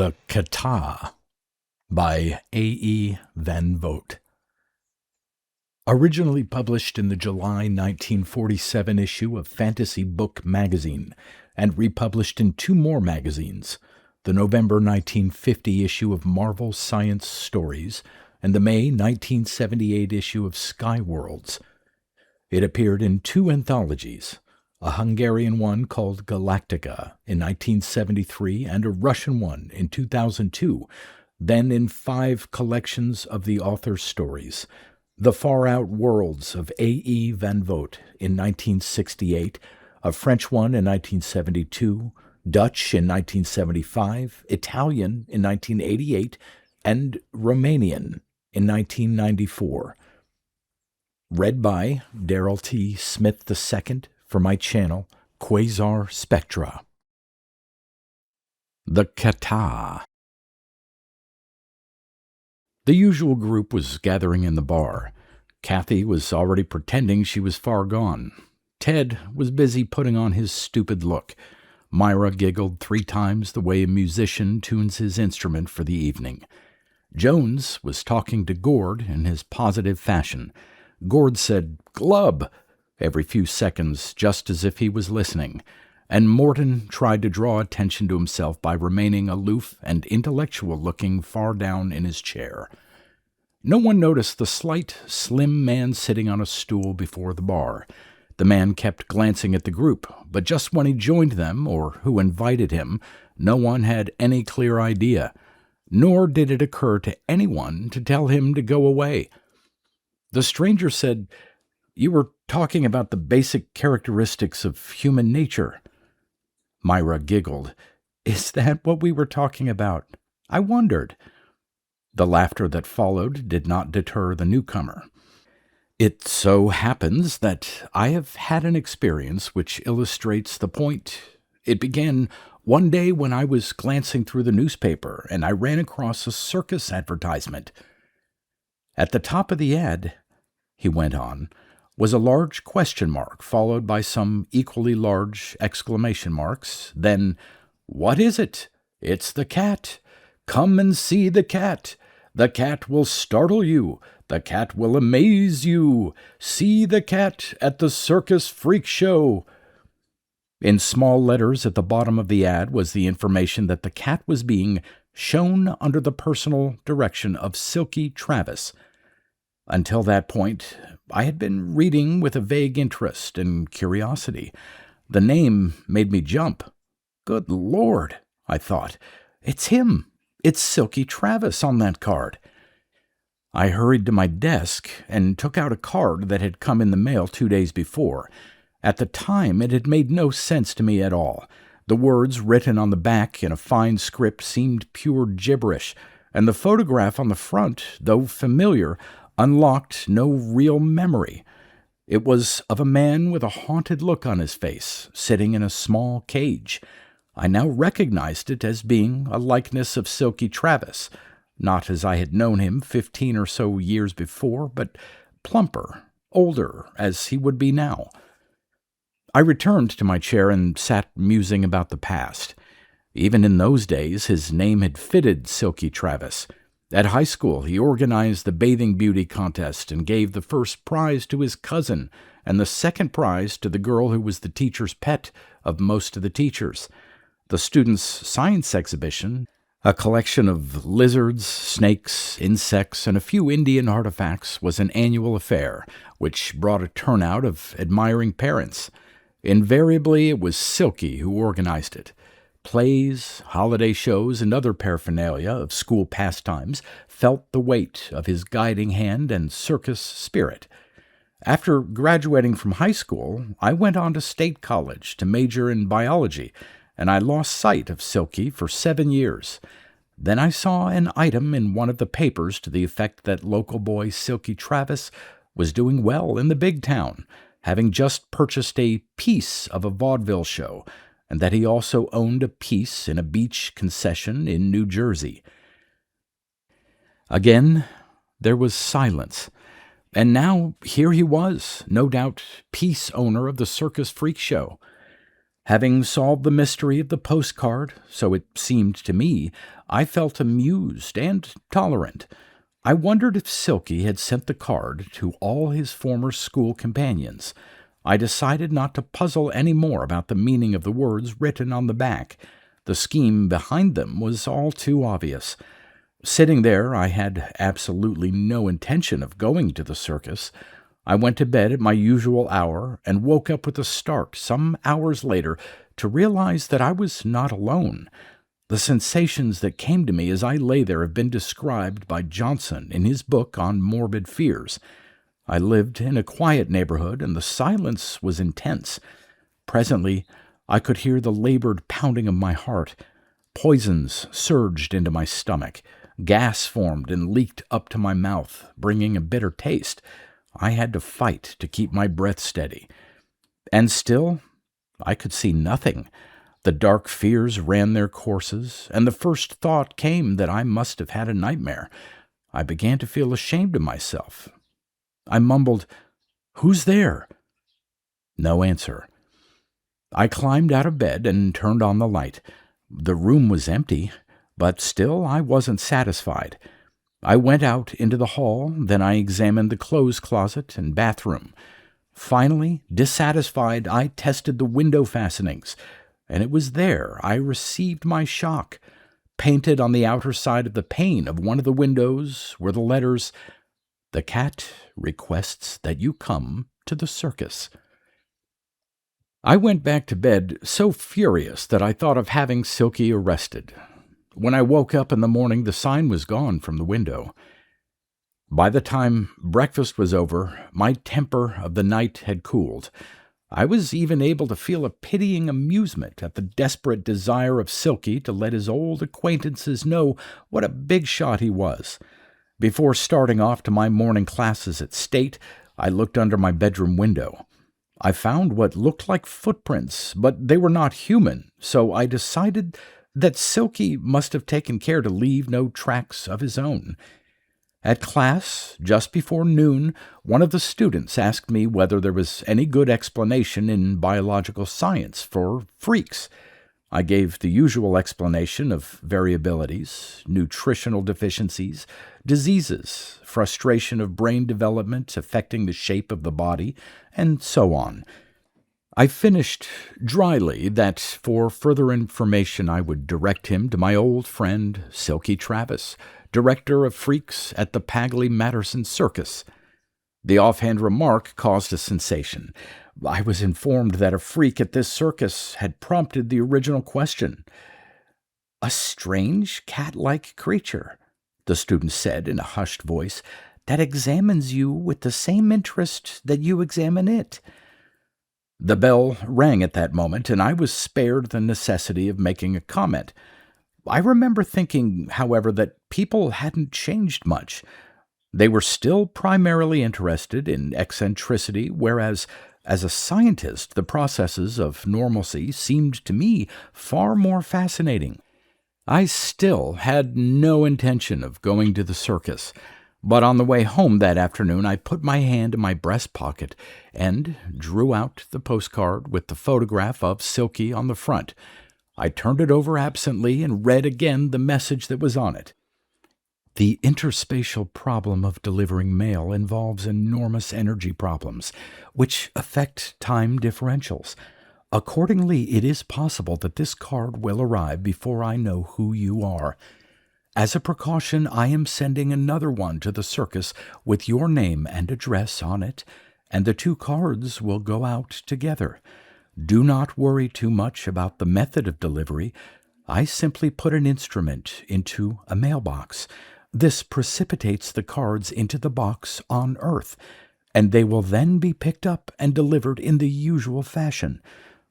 The CATAAAA by A. van Vogt. Originally published in the July 1947 issue of Fantasy Book magazine and republished in two more magazines, the November 1950 issue of Marvel Science Stories and the May 1978 issue of Skyworlds. It appeared in two anthologies, a Hungarian one called Galaktika in 1973 and a Russian one in 2002, then in 5 collections of the author's stories, The Far-Out Worlds of A. van Vogt in 1968, a French one in 1972, Dutch in 1975, Italian in 1988, and Romanian in 1994. Read by Darrell T. Smith II for my channel, Quasar Spectra. The CATAAAA. The usual group was gathering in the bar. Kathy was already pretending she was far gone. Ted was busy putting on his stupid look. Myra giggled 3 times the way a musician tunes his instrument for the evening. Jones was talking to Gord in his positive fashion. Gord said, "Glub," every few seconds, just as if he was listening, and Morton tried to draw attention to himself by remaining aloof and intellectual-looking far down in his chair. No one noticed the slight, slim man sitting on a stool before the bar. The man kept glancing at the group, but just when he joined them, or who invited him, no one had any clear idea, nor did it occur to anyone to tell him to go away. The stranger said, "You were talking about the basic characteristics of human nature." Myra giggled. "Is that what we were talking about? I wondered." The laughter that followed did not deter the newcomer. "It so happens that I have had an experience which illustrates the point. It began one day when I was glancing through the newspaper, and I ran across a circus advertisement. At the top of the ad," he went on, "was a large question mark, followed by some equally large exclamation marks. Then, 'What is it?' 'It's the cat. Come and see the cat. The cat will startle you. The cat will amaze you. See the cat at the Circus Freak Show.'" In small letters at the bottom of the ad was the information that the cat was being shown under the personal direction of Silky Travis. Until that point, I had been reading with a vague interest and curiosity. The name made me jump. "Good Lord," I thought. "It's him. It's Silky Travis on that card." I hurried to my desk and took out a card that had come in the mail 2 days before. At the time, it had made no sense to me at all. The words written on the back in a fine script seemed pure gibberish, and the photograph on the front, though familiar, unlocked no real memory. It was of a man with a haunted look on his face, sitting in a small cage. I now recognized it as being a likeness of Silky Travis, not as I had known him 15 or so years before, but plumper, older, as he would be now. I returned to my chair and sat musing about the past. Even in those days, his name had fitted Silky Travis. At high school, he organized the bathing beauty contest and gave the first prize to his cousin and the second prize to the girl who was the teacher's pet of most of the teachers. The students' science exhibition, a collection of lizards, snakes, insects, and a few Indian artifacts, was an annual affair, which brought a turnout of admiring parents. Invariably, it was Silky who organized it. Plays, holiday shows, and other paraphernalia of school pastimes felt the weight of his guiding hand and circus spirit. After graduating from high school, I went on to State College to major in biology, and I lost sight of Silky for 7 years. Then I saw an item in one of the papers to the effect that local boy Silky Travis was doing well in the big town, having just purchased a piece of a vaudeville show, and that he also owned a piece in a beach concession in New Jersey. Again, there was silence, and now here he was, no doubt piece owner of the Circus Freak Show. Having solved the mystery of the postcard, so it seemed to me, I felt amused and tolerant. I wondered if Silky had sent the card to all his former school companions. I decided not to puzzle any more about the meaning of the words written on the back. The scheme behind them was all too obvious. Sitting there, I had absolutely no intention of going to the circus. I went to bed at my usual hour and woke up with a start some hours later to realize that I was not alone. The sensations that came to me as I lay there have been described by Johnson in his book on morbid fears. I lived in a quiet neighborhood, and the silence was intense. Presently, I could hear the labored pounding of my heart. Poisons surged into my stomach. Gas formed and leaked up to my mouth, bringing a bitter taste. I had to fight to keep my breath steady. And still, I could see nothing. The dark fears ran their courses, and the first thought came that I must have had a nightmare. I began to feel ashamed of myself. I mumbled, "Who's there?" No answer. I climbed out of bed and turned on the light. The room was empty, but still I wasn't satisfied. I went out into the hall, then I examined the clothes closet and bathroom. Finally, dissatisfied, I tested the window fastenings, and it was there I received my shock. Painted on the outer side of the pane of one of the windows were the letters, "The cat requests that you come to the circus." I went back to bed so furious that I thought of having Silky arrested. When I woke up in the morning, the sign was gone from the window. By the time breakfast was over, my temper of the night had cooled. I was even able to feel a pitying amusement at the desperate desire of Silky to let his old acquaintances know what a big shot he was. Before starting off to my morning classes at State, I looked under my bedroom window. I found what looked like footprints, but they were not human, so I decided that Silky must have taken care to leave no tracks of his own. At class, just before noon, one of the students asked me whether there was any good explanation in biological science for freaks. I gave the usual explanation of variabilities, nutritional deficiencies, diseases, frustration of brain development affecting the shape of the body, and so on. I finished dryly that for further information I would direct him to my old friend Silky Travis, director of freaks at the Pagley-Matterson Circus. The offhand remark caused a sensation. I was informed that a freak at this circus had prompted the original question. "A strange, cat-like creature," the student said in a hushed voice, "that examines you with the same interest that you examine it." The bell rang at that moment, and I was spared the necessity of making a comment. I remember thinking, however, that people hadn't changed much. They were still primarily interested in eccentricity, whereas, as a scientist, the processes of normalcy seemed to me far more fascinating. I still had no intention of going to the circus, but on the way home that afternoon I put my hand in my breast pocket and drew out the postcard with the photograph of Silky on the front. I turned it over absently and read again the message that was on it. "The interspatial problem of delivering mail involves enormous energy problems, which affect time differentials. Accordingly, it is possible that this card will arrive before I know who you are. As a precaution, I am sending another one to the circus with your name and address on it, and the two cards will go out together. Do not worry too much about the method of delivery. I simply put an instrument into a mailbox. This precipitates the cards into the box on Earth, and they will then be picked up and delivered in the usual fashion.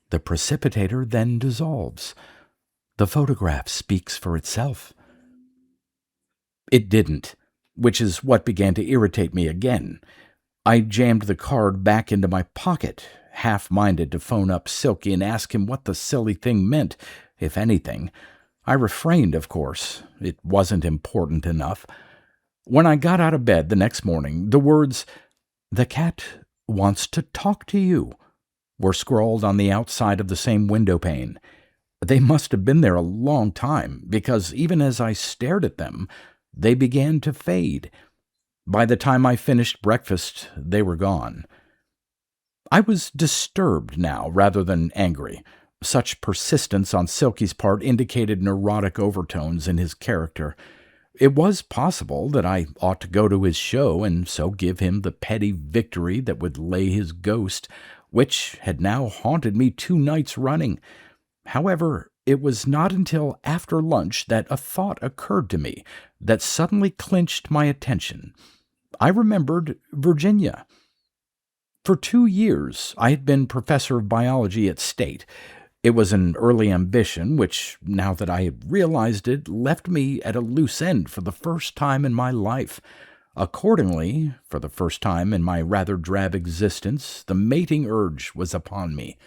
The precipitator then dissolves. The photograph speaks for itself." It didn't, which is what began to irritate me again. I jammed the card back into my pocket, half-minded to phone up Silky and ask him what the silly thing meant, if anything. I refrained, of course. It wasn't important enough. When I got out of bed the next morning, the words, "The cat wants to talk to you," were scrawled on the outside of the same window pane. They must have been there a long time, because even as I stared at them, they began to fade. By the time I finished breakfast, they were gone. I was disturbed now rather than angry. Such persistence on Silky's part indicated neurotic overtones in his character. It was possible that I ought to go to his show and so give him the petty victory that would lay his ghost, which had now haunted me 2 nights running. However, it was not until after lunch that a thought occurred to me that suddenly clinched my attention. I remembered Virginia. For 2 years, I had been professor of biology at State. It was an early ambition which, now that I had realized it, left me at a loose end for the first time in my life. Accordingly, for the first time in my rather drab existence, the mating urge was upon me.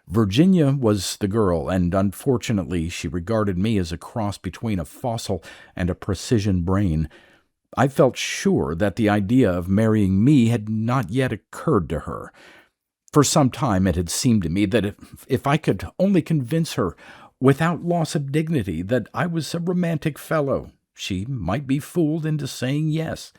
Virginia was the girl, and unfortunately she regarded me as a cross between a fossil and a precision brain. I felt sure that the idea of marrying me had not yet occurred to her. For some time it had seemed to me that if I could only convince her, without loss of dignity, that I was a romantic fellow, she might be fooled into saying yes.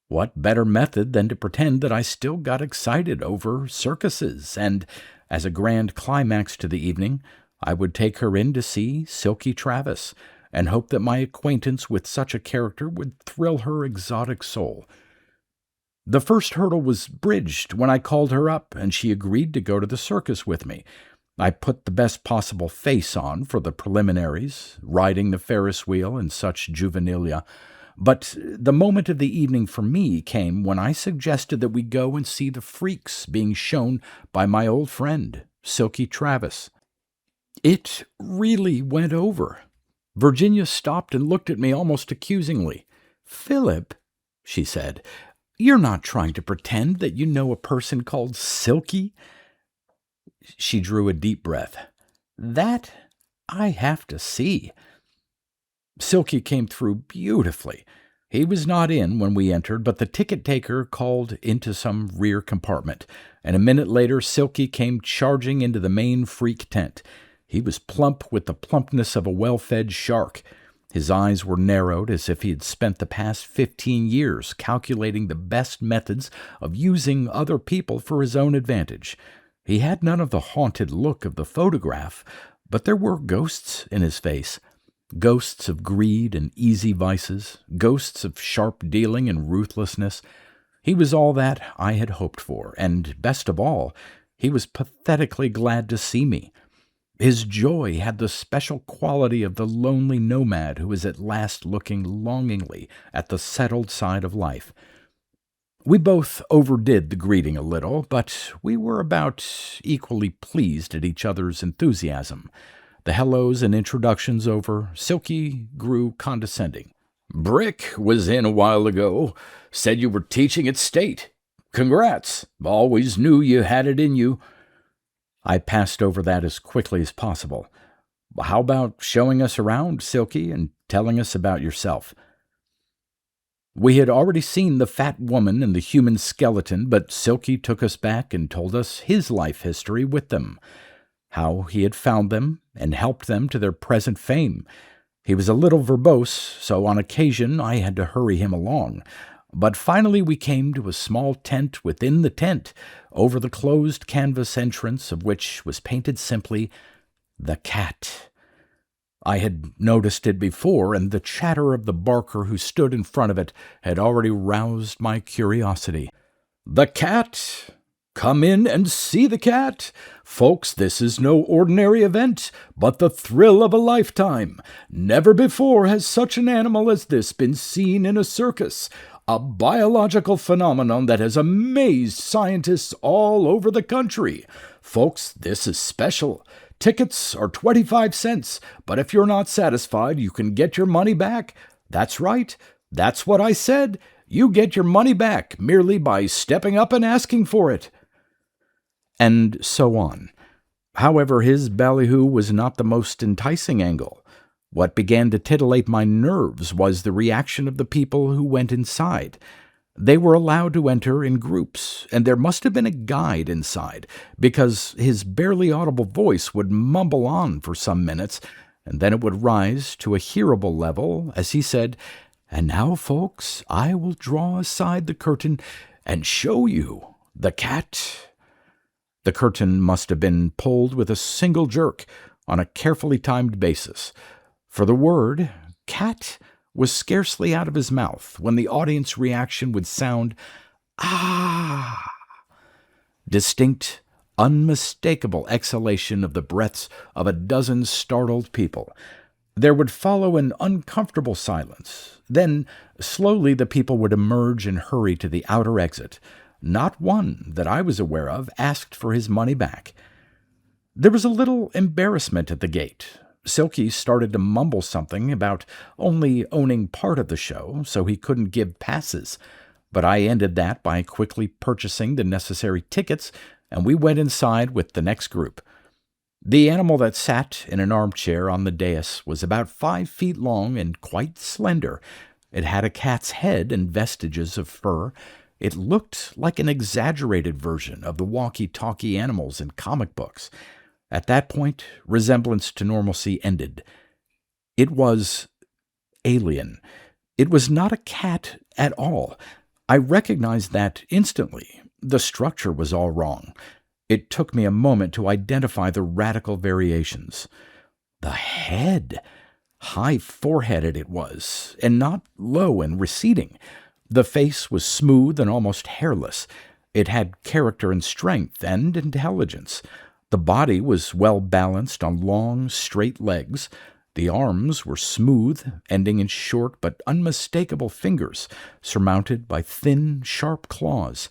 What better method than to pretend that I still got excited over circuses, and, as a grand climax to the evening, I would take her in to see Silky Travis, and hope that my acquaintance with such a character would thrill her exotic soul. The first hurdle was bridged when I called her up, and she agreed to go to the circus with me. I put the best possible face on for the preliminaries, riding the Ferris wheel and such juvenilia, but the moment of the evening for me came when I suggested that we go and see the freaks being shown by my old friend, Silky Travis. It really went over. Virginia stopped and looked at me almost accusingly. "Philip," she said, "you're not trying to pretend that you know a person called Silky?" She drew a deep breath. "That I have to see." Silky came through beautifully. He was not in when we entered, but the ticket-taker called into some rear compartment, and a minute later Silky came charging into the main freak tent. He was plump with the plumpness of a well-fed shark. His eyes were narrowed as if he had spent the past 15 years calculating the best methods of using other people for his own advantage. He had none of the haunted look of the photograph, but there were ghosts in his face. Ghosts of greed and easy vices, ghosts of sharp dealing and ruthlessness. He was all that I had hoped for, and, best of all, he was pathetically glad to see me. His joy had the special quality of the lonely nomad who is at last looking longingly at the settled side of life. We both overdid the greeting a little, but we were about equally pleased at each other's enthusiasm. The hellos and introductions over, Silky grew condescending. "Brick was in a while ago. Said you were teaching at State. Congrats. Always knew you had it in you." I passed over that as quickly as possible. "How about showing us around, Silky, and telling us about yourself?" We had already seen the fat woman and the human skeleton, but Silky took us back and told us his life history with them, how he had found them and helped them to their present fame. He was a little verbose, so on occasion I had to hurry him along. But finally we came to a small tent within the tent, over the closed canvas entrance of which was painted simply, "The Cat." I had noticed it before, and the chatter of the barker who stood in front of it had already roused my curiosity. "The cat! Come in and see the cat! Folks, this is no ordinary event, but the thrill of a lifetime. Never before has such an animal as this been seen in a circus. A biological phenomenon that has amazed scientists all over the country. Folks, this is special. Tickets are 25 cents, but if you're not satisfied, you can get your money back. That's right. That's what I said. You get your money back merely by stepping up and asking for it." And so on. However, his ballyhoo was not the most enticing angle. What began to titillate my nerves was the reaction of the people who went inside. They were allowed to enter in groups, and there must have been a guide inside, because his barely audible voice would mumble on for some minutes, and then it would rise to a hearable level as he said, "And now, folks, I will draw aside the curtain and show you the cat." The curtain must have been pulled with a single jerk on a carefully timed basis, for the word cat was scarcely out of his mouth when the audience reaction would sound, "Ah!" Distinct, unmistakable exhalation of the breaths of a dozen startled people. There would follow an uncomfortable silence. Then, slowly, the people would emerge and hurry to the outer exit. Not one that I was aware of asked for his money back. There was a little embarrassment at the gate. Silky started to mumble something about only owning part of the show, so he couldn't give passes. But I ended that by quickly purchasing the necessary tickets, and we went inside with the next group. The animal that sat in an armchair on the dais was about 5 feet long and quite slender. It had a cat's head and vestiges of fur. It looked like an exaggerated version of the walkie-talkie animals in comic books. At that point, resemblance to normalcy ended. It was alien. It was not a cat at all. I recognized that instantly. The structure was all wrong. It took me a moment to identify the radical variations. The head. High foreheaded it was, and not low and receding. The face was smooth and almost hairless. It had character and strength and intelligence. The body was well balanced on long, straight legs. The arms were smooth, ending in short but unmistakable fingers, surmounted by thin, sharp claws.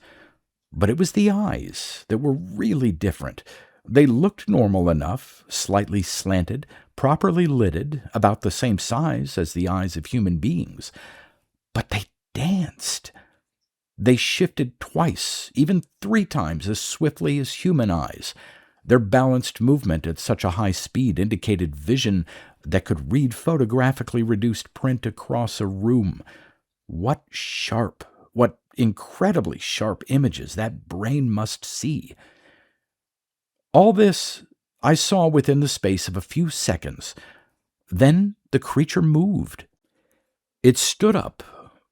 But it was the eyes that were really different. They looked normal enough, slightly slanted, properly lidded, about the same size as the eyes of human beings. But they danced. They shifted twice, even 3 times as swiftly as human eyes. Their balanced movement at such a high speed indicated vision that could read photographically reduced print across a room. What incredibly sharp images that brain must see. All this I saw within the space of a few seconds. Then the creature moved. It stood up,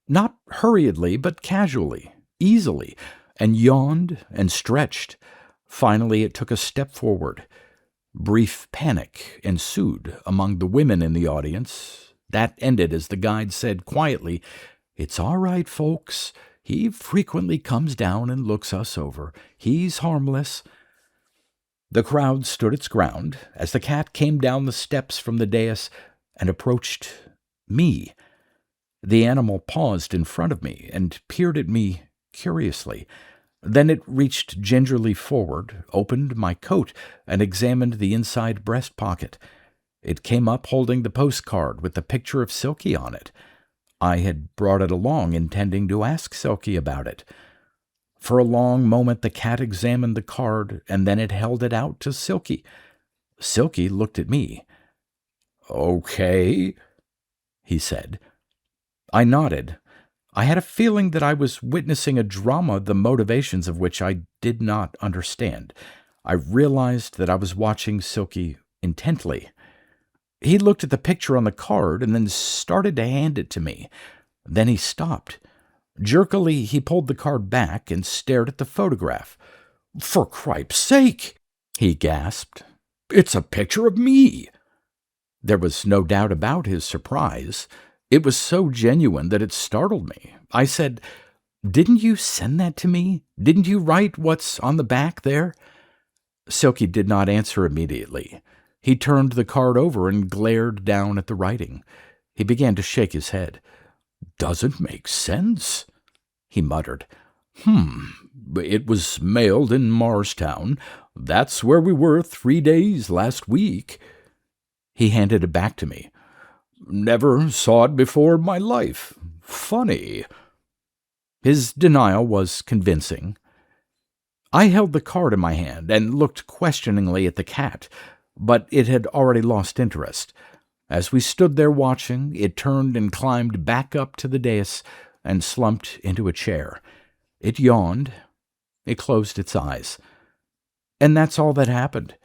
not hurriedly, but casually, easily, and yawned and stretched. Finally, it took a step forward. Brief panic ensued among the women in the audience. That ended as the guide said quietly, "It's all right, folks. He frequently comes down and looks us over. He's harmless." The crowd stood its ground as the cat came down the steps from the dais and approached me. The animal paused in front of me and peered at me curiously. Then it reached gingerly forward, opened my coat, and examined the inside breast pocket. It came up holding the postcard with the picture of Silky on it. I had brought it along intending to ask Silky about it. For a long moment the cat examined the card, and then it held it out to Silky. Silky looked at me. "Okay," he said. I nodded. I had a feeling that I was witnessing a drama the motivations of which I did not understand. I realized that I was watching Silky intently. He looked at the picture on the card and then started to hand it to me. Then he stopped. Jerkily, he pulled the card back and stared at the photograph. "For cripe's sake!" he gasped. "It's a picture of me!" There was no doubt about his surprise. It was so genuine that it startled me. I said, "Didn't you send that to me? Didn't you write what's on the back there?" Silky did not answer immediately. He turned the card over and glared down at the writing. He began to shake his head. "Doesn't make sense," he muttered. It was mailed in Marstown. That's where we were 3 days last week." He handed it back to me. "Never saw it before in my life. Funny." His denial was convincing. I held the card in my hand and looked questioningly at the cat, but it had already lost interest. As we stood there watching, it turned and climbed back up to the dais, and slumped into a chair. It yawned. It closed its eyes. And that's all that happened.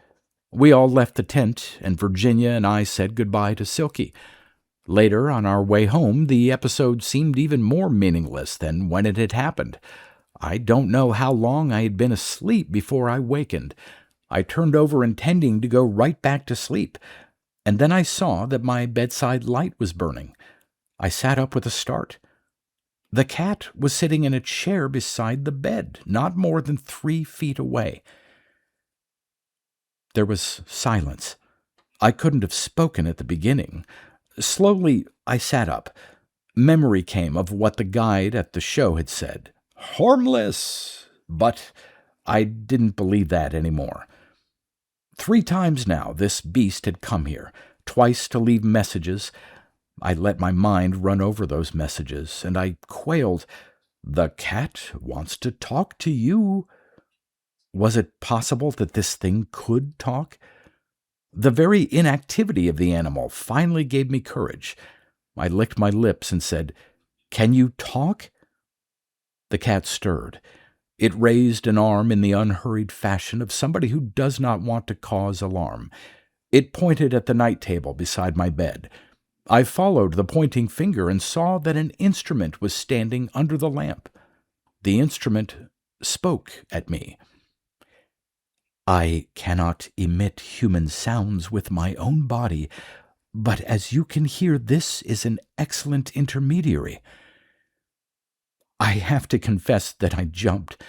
We all left the tent, and Virginia and I said goodbye to Silky. Later, on our way home, the episode seemed even more meaningless than when it had happened. I don't know how long I had been asleep before I wakened. I turned over intending to go right back to sleep, and then I saw that my bedside light was burning. I sat up with a start. The cat was sitting in a chair beside the bed, not more than 3 feet away. There was silence. I couldn't have spoken at the beginning. Slowly, I sat up. Memory came of what the guide at the show had said. Harmless! But I didn't believe that anymore. 3 times now this beast had come here, twice to leave messages. I let my mind run over those messages, and I quailed. The cat wants to talk to you. Was it possible that this thing could talk? The very inactivity of the animal finally gave me courage. I licked my lips and said, "Can you talk?" The cat stirred. It raised an arm in the unhurried fashion of somebody who does not want to cause alarm. It pointed at the night table beside my bed. I followed the pointing finger and saw that an instrument was standing under the lamp. The instrument spoke at me. I cannot emit human sounds with my own body, but as you can hear, this is an excellent intermediary. I have to confess that I jumped,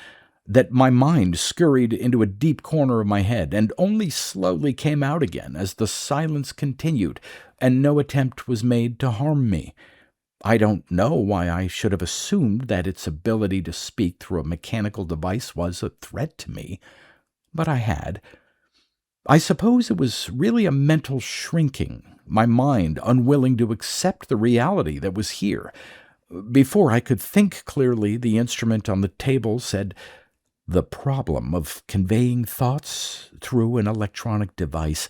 that my mind scurried into a deep corner of my head and only slowly came out again as the silence continued and no attempt was made to harm me. I don't know why I should have assumed that its ability to speak through a mechanical device was a threat to me, but I had. I suppose it was really a mental shrinking, my mind unwilling to accept the reality that was here. Before I could think clearly, the instrument on the table said, "The problem of conveying thoughts through an electronic device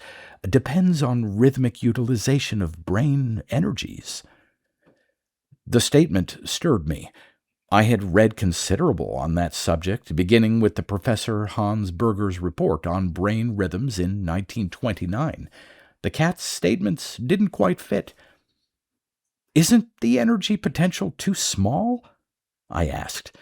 depends on rhythmic utilization of brain energies." The statement stirred me. I had read considerable on that subject, beginning with the Professor Hans Berger's report on brain rhythms in 1929. The cat's statements didn't quite fit. "Isn't the energy potential too small?" I asked.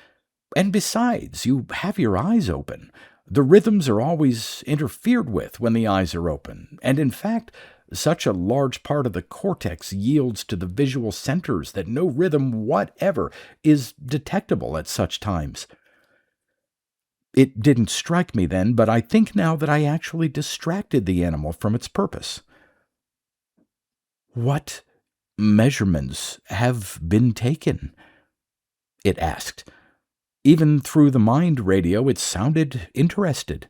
"And besides, you have your eyes open. The rhythms are always interfered with when the eyes are open, and in fact, such a large part of the cortex yields to the visual centers that no rhythm whatever is detectable at such times." It didn't strike me then, but I think now that I actually distracted the animal from its purpose. "What measurements have been taken?" it asked. Even through the mind radio, it sounded interested.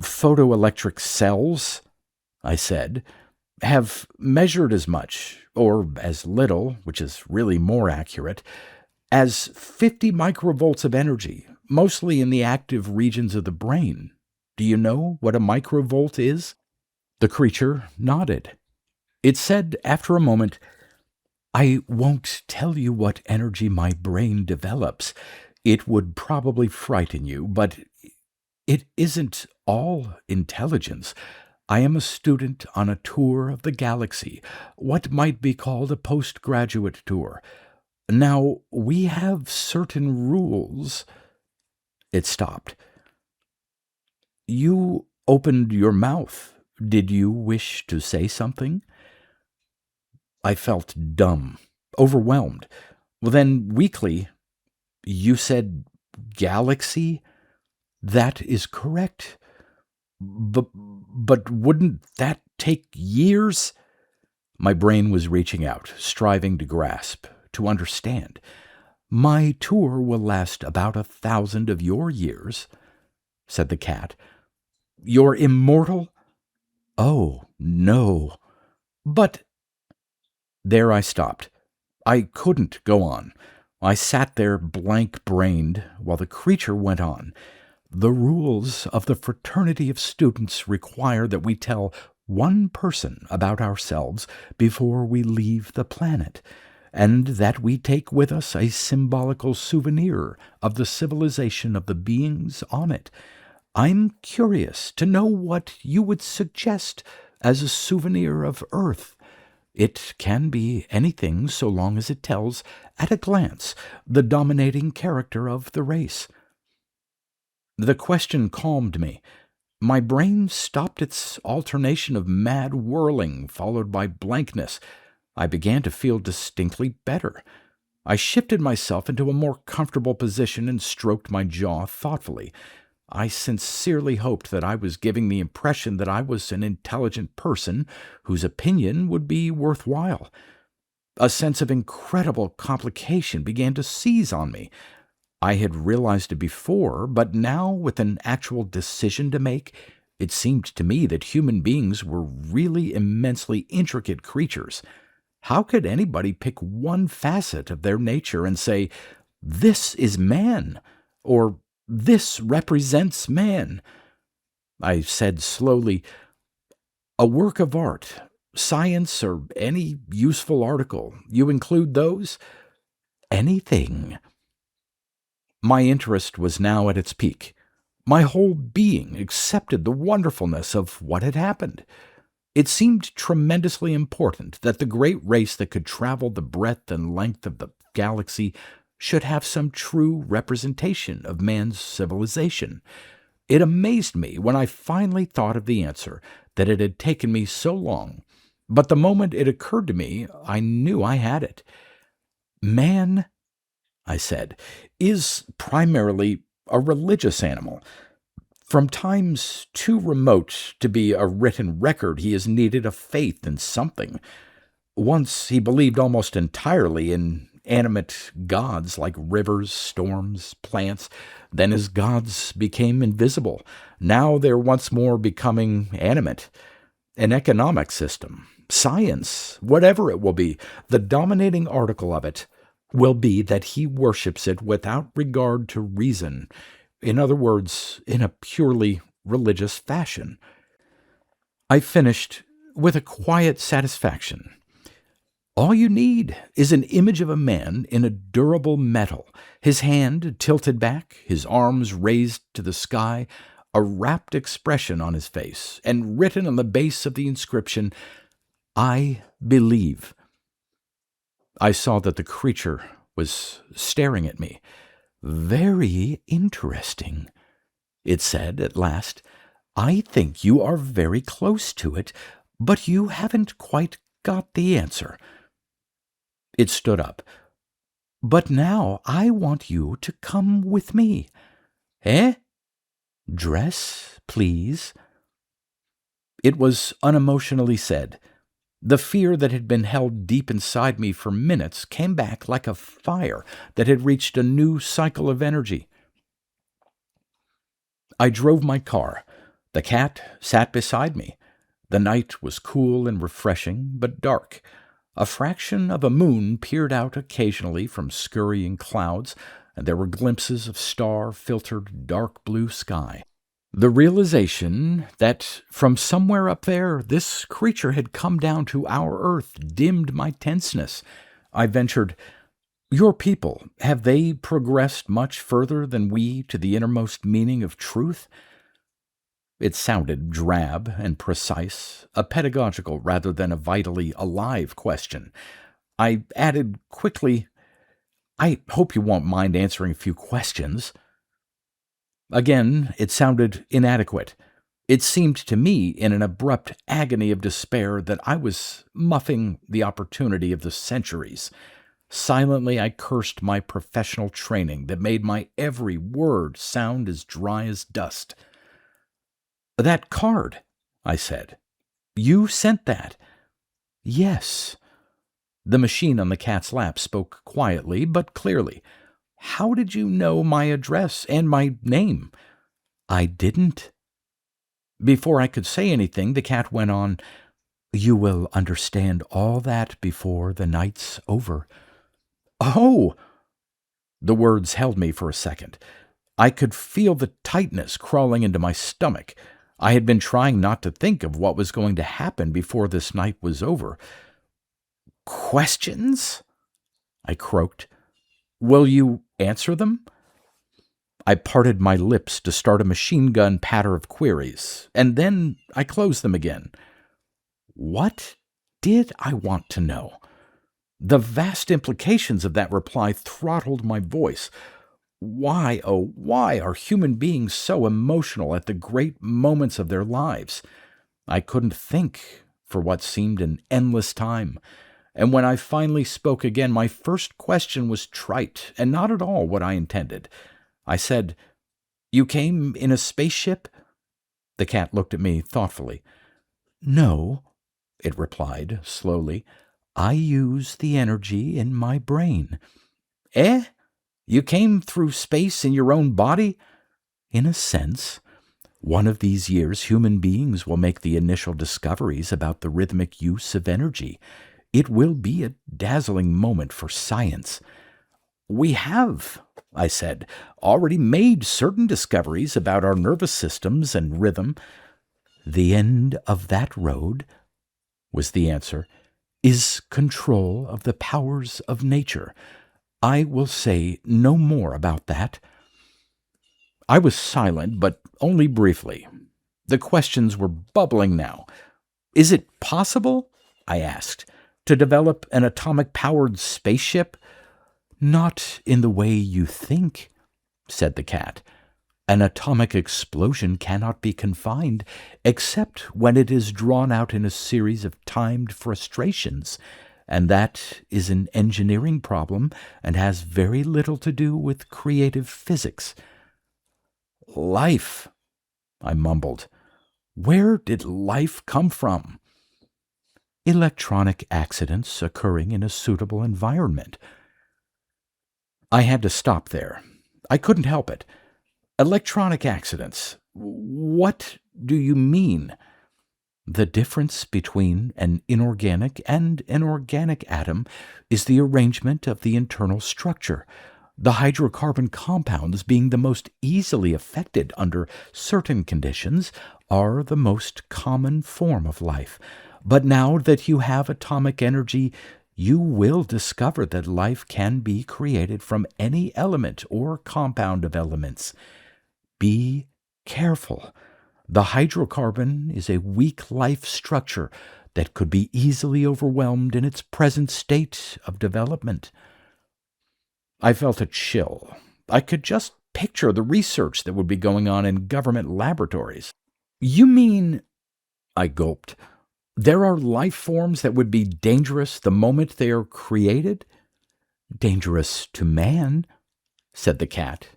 "Photoelectric cells," I said, "have measured as much, or as little, which is really more accurate, as 50 microvolts of energy, mostly in the active regions of the brain. Do you know what a microvolt is?" The creature nodded. It said after a moment, "I won't tell you what energy my brain develops. It would probably frighten you, but it isn't all intelligence. I am a student on a tour of the galaxy, what might be called a postgraduate tour. Now, we have certain rules." It stopped. "You opened your mouth. Did you wish to say something?" I felt dumb, overwhelmed. Well, then, weakly, "You said galaxy?" "That is correct. But wouldn't that take years?" My brain was reaching out, striving to grasp, to understand. "My tour will last about 1,000 of your years," said the cat. "You're immortal?" "Oh, no." "But—" There I stopped. I couldn't go on. I sat there blank-brained while the creature went on. "The rules of the fraternity of students require that we tell one person about ourselves before we leave the planet. and that we take with us a symbolical souvenir of the civilization of the beings on it. I'm curious to know what you would suggest as a souvenir of Earth. It can be anything so long as it tells, at a glance, the dominating character of the race. The question calmed me. My brain stopped its alternation of mad whirling followed by blankness. I began to feel distinctly better. I shifted myself into a more comfortable position and stroked my jaw thoughtfully. I sincerely hoped that I was giving the impression that I was an intelligent person whose opinion would be worthwhile. A sense of incredible complication began to seize on me. I had realized it before, but now, with an actual decision to make, it seemed to me that human beings were really immensely intricate creatures. How could anybody pick one facet of their nature and say, "This is man," or "This represents man"? I said slowly, "A work of art, science, or any useful article. You include those?" "Anything." My interest was now at its peak. My whole being accepted the wonderfulness of what had happened. It seemed tremendously important that the great race that could travel the breadth and length of the galaxy should have some true representation of man's civilization. It amazed me when I finally thought of the answer that it had taken me so long, but the moment it occurred to me, I knew I had it. Man, I said, is primarily a religious animal. From times too remote to be a written record, he has needed a faith in something. Once he believed almost entirely in animate gods like rivers, storms, plants. Then his gods became invisible. Now they're once more becoming animate. An economic system, science, whatever it will be, the dominating article of it will be that he worships it without regard to reason. In other words, in a purely religious fashion. I finished with a quiet satisfaction. All you need is an image of a man in a durable metal, his hand tilted back, his arms raised to the sky, a rapt expression on his face, and written on the base of the inscription, "I believe." I saw that the creature was staring at me. "Very interesting," it said at last. "I think you are very close to it, but you haven't quite got the answer." It stood up. "But now I want you to come with me." "Eh?" "Dress, please." It was unemotionally said. The fear that had been held deep inside me for minutes came back like a fire that had reached a new cycle of energy. I drove my car. The cat sat beside me. The night was cool and refreshing, but dark. A fraction of a moon peered out occasionally from scurrying clouds, and there were glimpses of star-filtered dark blue sky. The realization that from somewhere up there this creature had come down to our Earth dimmed my tenseness. I ventured, "Your people, have they progressed much further than we to the innermost meaning of truth?" It sounded drab and precise, a pedagogical rather than a vitally alive question. I added quickly, "I hope you won't mind answering a few questions." Again, it sounded inadequate. It seemed to me, in an abrupt agony of despair, that I was muffing the opportunity of the centuries. Silently, I cursed my professional training that made my every word sound as dry as dust. "That card," I said. "You sent that?" "Yes." The machine on the cat's lap spoke quietly but clearly. "How did you know my address and my name?" "I didn't." Before I could say anything, the cat went on, "You will understand all that before the night's over." "Oh!" The words held me for a second. I could feel the tightness crawling into my stomach. I had been trying not to think of what was going to happen before this night was over. "Questions?" I croaked. Will you answer them? I parted my lips to start a machine gun patter of queries, and then I closed them again. What did I want to know? The vast implications of that reply throttled my voice. Why, oh, why are human beings so emotional at the great moments of their lives? I couldn't think for what seemed an endless time, and when I finally spoke again, my first question was trite and not at all what I intended. I said, "You came in a spaceship?" The cat looked at me thoughtfully. "No," it replied slowly. "I use the energy in my brain." "Eh? You came through space in your own body?" "In a sense. One of these years, human beings will make the initial discoveries about the rhythmic use of energy. It will be a dazzling moment for science." "We have," I said, "already made certain discoveries about our nervous systems and rhythm." "The end of that road," was the answer, "is control of the powers of nature. I will say no more about that." I was silent, but only briefly. The questions were bubbling now. "Is it possible," I asked, "to develop an atomic-powered spaceship?" "Not in the way you think," said the cat. "An atomic explosion cannot be confined, except when it is drawn out in a series of timed frustrations, and that is an engineering problem and has very little to do with creative physics." "Life," I mumbled. "Where did life come from?" "Electronic accidents occurring in a suitable environment." I had to stop there. I couldn't help it. "Electronic accidents? What do you mean?" "The difference between an inorganic and an organic atom is the arrangement of the internal structure, the hydrocarbon compounds being the most easily affected under certain conditions are the most common form of life. But now that you have atomic energy, you will discover that life can be created from any element or compound of elements. Be careful. The hydrocarbon is a weak life structure that could be easily overwhelmed in its present state of development." I felt a chill. I could just picture the research that would be going on in government laboratories. "You mean," I gulped, "there are life forms that would be dangerous the moment they are created?" "Dangerous to man," said the cat.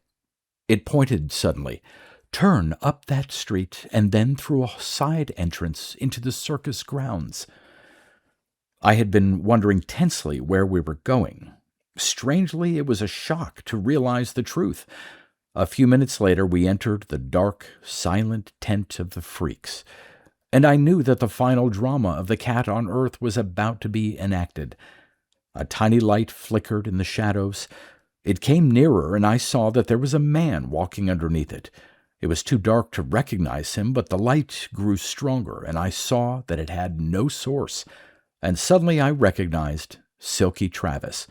It pointed suddenly. "Turn up that street and then through a side entrance into the circus grounds." I had been wondering tensely where we were going. Strangely, it was a shock to realize the truth. A few minutes later, we entered the dark, silent tent of the freaks, and I knew that the final drama of the cat on Earth was about to be enacted. A tiny light flickered in the shadows. It came nearer, and I saw that there was a man walking underneath it. It was too dark to recognize him, but the light grew stronger, and I saw that it had no source. And suddenly I recognized Silky Travis.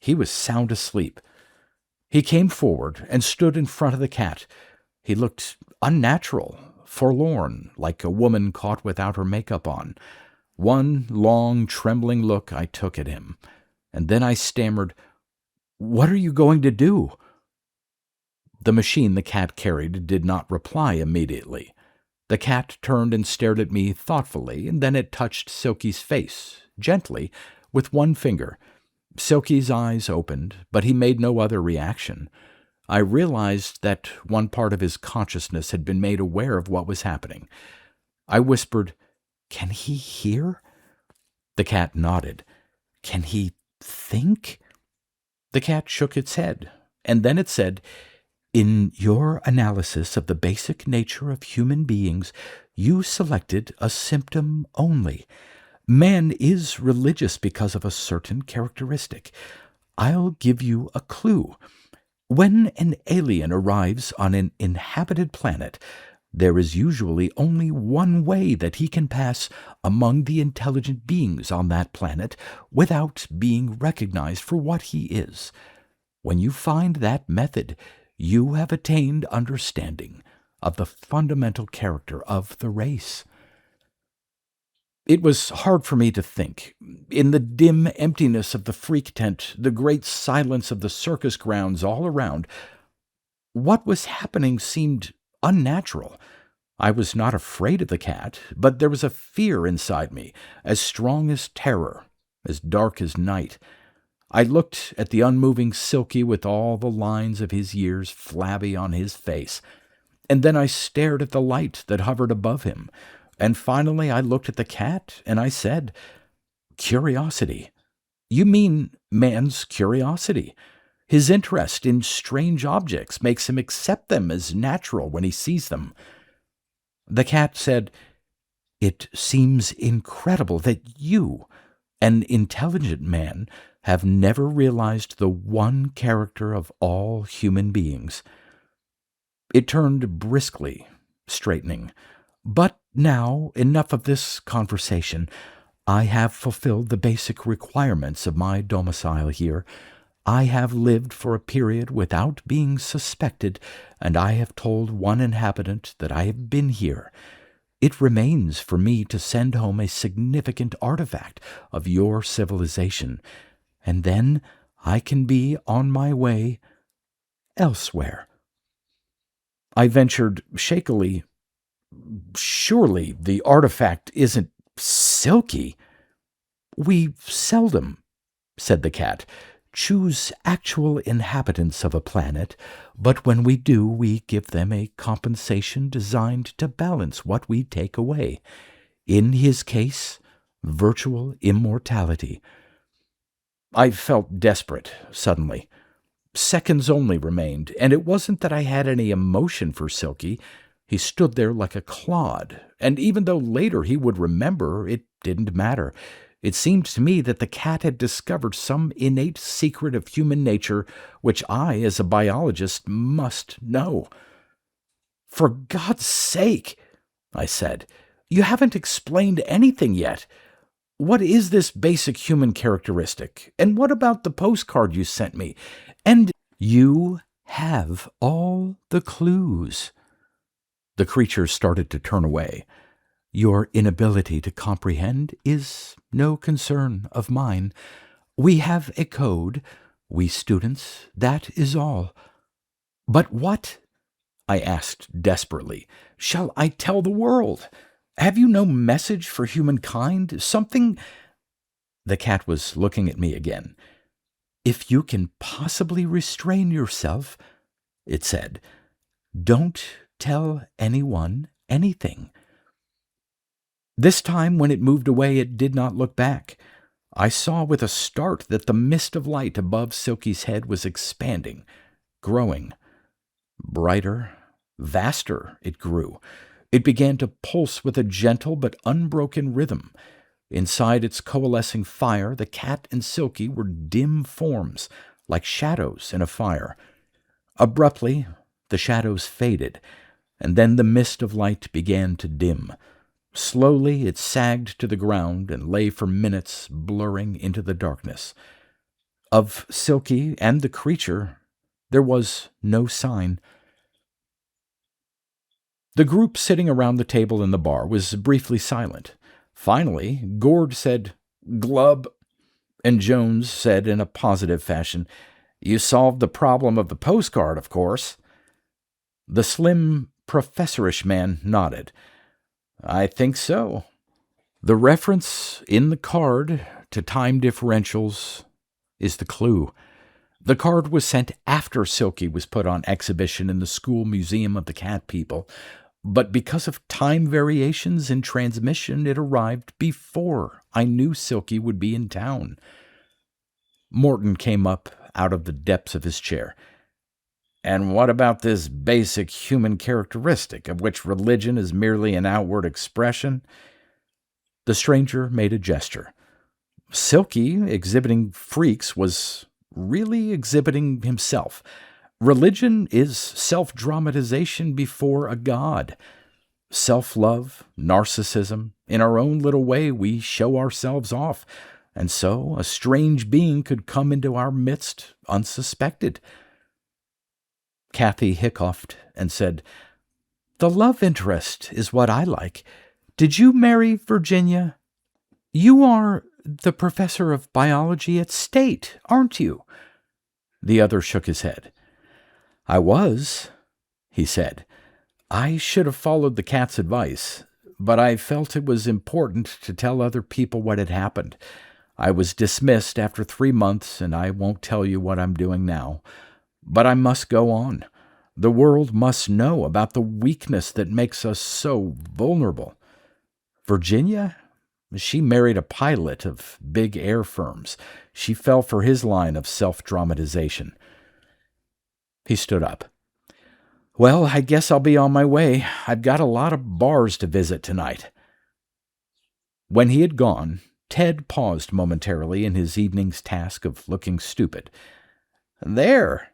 He was sound asleep. He came forward and stood in front of the cat. He looked unnatural, forlorn, like a woman caught without her makeup on. One long, trembling look I took at him, and then I stammered, "What are you going to do?" The machine the cat carried did not reply immediately. The cat turned and stared at me thoughtfully, and then it touched Silky's face, gently, with one finger. Silky's eyes opened, but he made no other reaction. I realized that one part of his consciousness had been made aware of what was happening. I whispered, "Can he hear?" The cat nodded. "Can he think?" The cat shook its head, and then it said, "In your analysis of the basic nature of human beings, you selected a symptom only. Man is religious because of a certain characteristic. I'll give you a clue. When an alien arrives on an inhabited planet, There is usually only one way that he can pass among the intelligent beings on that planet without being recognized for what he is. When you find that method, you have attained understanding of the fundamental character of the race. It was hard for me to think. In the dim emptiness of the freak tent, the great silence of the circus grounds all around, what was happening seemed unnatural. I was not afraid of the cat, but there was a fear inside me, as strong as terror, as dark as night. I looked at the unmoving Silky with all the lines of his years flabby on his face, and then I stared at the light that hovered above him, and finally I looked at the cat, and I said, "Curiosity. You mean man's curiosity. His interest in strange objects makes him accept them as natural when he sees them." The cat said, "It seems incredible that you, an intelligent man, have never realized the one character of all human beings." It turned briskly, straightening. "But now, enough of this conversation. I have fulfilled the basic requirements of my domicile here. I have lived for a period without being suspected, and I have told one inhabitant that I have been here. It remains for me to send home a significant artifact of your civilization, and then I can be on my way elsewhere." I ventured shakily, "Surely the artifact isn't Silky?" "We seldom," said the cat, "choose actual inhabitants of a planet, but when we do, we give them a compensation designed to balance what we take away. In his case, virtual immortality." I felt desperate, suddenly. Seconds only remained, and it wasn't that I had any emotion for Silky. He stood there like a clod, and even though later he would remember, it didn't matter. It seemed to me that the cat had discovered some innate secret of human nature which I, as a biologist, must know. "For God's sake," I said, "you haven't explained anything yet. What is this basic human characteristic? And what about the postcard you sent me? And you have all the clues." The creature started to turn away. "Your inability to comprehend is no concern of mine. We have a code, we students, that is all." "But what," I asked desperately, "shall I tell the world? Have you no message for humankind? Something—" The cat was looking at me again. "If you can possibly restrain yourself," it said, "don't tell anyone anything." This time, when it moved away, it did not look back. I saw with a start that the mist of light above Silky's head was expanding, growing. Brighter, vaster it grew. It began to pulse with a gentle but unbroken rhythm. Inside its coalescing fire, the cat and Silky were dim forms, like shadows in a fire. Abruptly, the shadows faded, and then the mist of light began to dim. Slowly it sagged to the ground and lay for minutes blurring into the darkness. Of Silky and the creature there was no sign. The group sitting around the table in the bar was briefly silent. Finally, Gord said, "Glub," and Jones said in a positive fashion, "You solved the problem of the postcard, of course." The slim, professorish man nodded. "I think so. The reference in the card to time differentials is the clue. The card was sent after Silky was put on exhibition in the school museum of the cat people, but because of time variations in transmission, it arrived before I knew Silky would be in town." Morton came up out of the depths of his chair. "And what about this basic human characteristic, of which religion is merely an outward expression?" The stranger made a gesture. Silky, exhibiting freaks, was really exhibiting himself. Religion is self-dramatization before a god. Self-love, narcissism. In our own little way, we show ourselves off. And so a strange being could come into our midst unsuspected. Kathy hiccoughed and said, "The love interest is what I like. Did you marry Virginia? You are the professor of biology at State, aren't you?" The other shook his head. "I was," he said. "I should have followed the cat's advice, but I felt it was important to tell other people what had happened. I was dismissed after 3 months, and I won't tell you what I'm doing now. But I must go on. The world must know about the weakness that makes us so vulnerable. Virginia? She married a pilot of big air firms. She fell for his line of self-dramatization." He stood up. "Well, I guess I'll be on my way. I've got a lot of bars to visit tonight." When he had gone, Ted paused momentarily in his evening's task of looking stupid. "There,"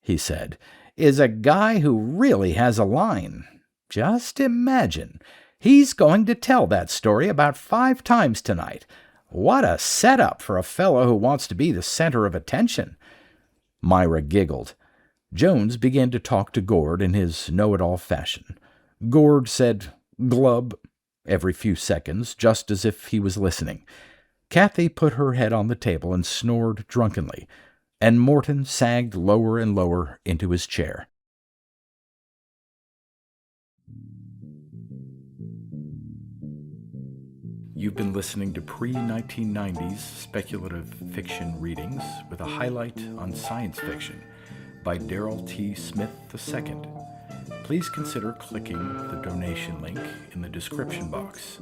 he said, "is a guy who really has a line. Just imagine. He's going to tell that story about 5 times tonight. What a setup for a fellow who wants to be the center of attention." Myra giggled. Jones began to talk to Gord in his know-it-all fashion. Gord said "glub" every few seconds, just as if he was listening. Kathy put her head on the table and snored drunkenly, and Morton sagged lower and lower into his chair. You've been listening to pre-1990s speculative fiction readings with a highlight on science fiction by Darrell T. Smith II. Please consider clicking the donation link in the description box.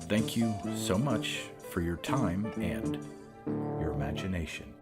Thank you so much for your time and your imagination.